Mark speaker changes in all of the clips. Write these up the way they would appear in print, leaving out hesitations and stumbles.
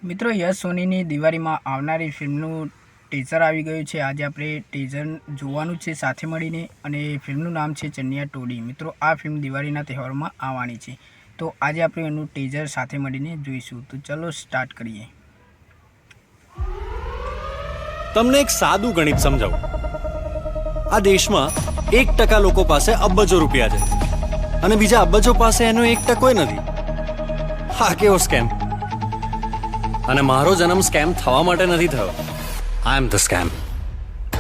Speaker 1: મિત્રો યશ સોનીની દિવાળીમાં આવનારી ફિલ્મનું ટીઝર આવી ગયું છે। આજે આપણે ટીઝર જોવાનું છે સાથે મળીને અને ફિલ્મનું નામ છે ચનિયા ટોળી। મિત્રો આ ફિલ્મ દિવાળીના તહેવારોમાં આવવાની છે, તો આજે આપણે એનું ટીઝર સાથે મળીને જોઈશું। તો ચલો સ્ટાર્ટ કરીએ।
Speaker 2: તમને એક સાદું ગણિત સમજાવું। આ દેશમાં 1% લોકો પાસે અબજો રૂપિયા છે અને બીજા અબજો પાસે એનો 1% નથી। હા, કેવો સ્કેમ! અને મારો જન્મ સ્કેમ થવા માટે નથી થયો। આઈ એમ ધ સ્કેમ।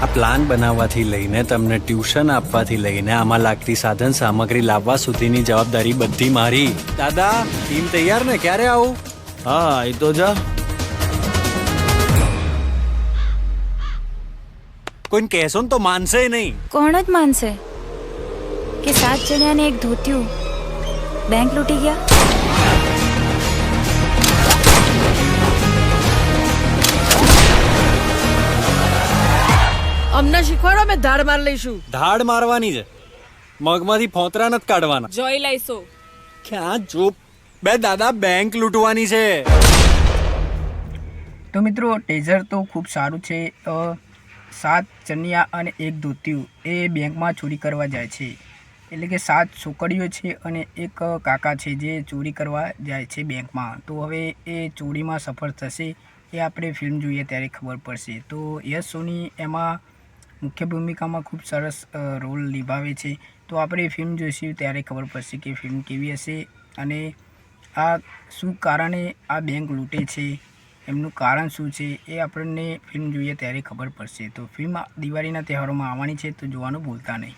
Speaker 2: આ પ્લાન બનાવવાથી લઈને તમને ટ્યુશન આપવાથી લઈને આમાં લાગતી સાધન સામગ્રી લાવવા સુધીની જવાબદારી બધી મારી। દાદા, ટીમ તૈયાર ને? ક્યારે આવું?
Speaker 3: હા, એ તો જા।
Speaker 2: કોઈને કહેશો ને તો માનશે નહીં।
Speaker 4: કોણ જ માનશે કે 7 ચણિયા ને એક ધોતિયું બેંક લૂંટી ગયા?
Speaker 5: અમને શીખવાડો, અમે ધાડ માર લઈશું।
Speaker 2: ધાડ મારવાની છે, મગમાંથી ફોતરા નથી કાઢવાના।
Speaker 5: જોઈ લઈશું।
Speaker 2: ક્યાં જો બે દાદા, બેંક લૂંટવાની છે।
Speaker 1: તો મિત્રો ટીઝર તો ખૂબ સારું છે। 7 ચનિયા અને એક ધોતિયું એ બેંકમાં ચોરી કરવા જાય છે, એટલે કે 7 છોકરીઓ છે અને એક કાકા છે જે ચોરી કરવા જાય છે બેંકમાં। તો હવે એ ચોરીમાં સફળ થશે એ આપણે ફિલ્મ જોઈએ ત્યારે ખબર પડશે। તો યશ સોની એમાં મુખ્ય ભૂમિકામાં ખૂબ સરસ રોલ નિભાવે છે। તો આપણે ફિલ્મ જોઈશું ત્યારે ખબર પડશે કે ફિલ્મ કેવી હશે અને આ શું કારણે આ બેંક લૂંટે છે, એમનું કારણ શું છે, એ આપણને ફિલ્મ જોઈએ ત્યારે ખબર પડશે। તો ફિલ્મ દિવાળીના તહેવારોમાં આવવાની છે, તો જોવાનું ભૂલતા નહીં।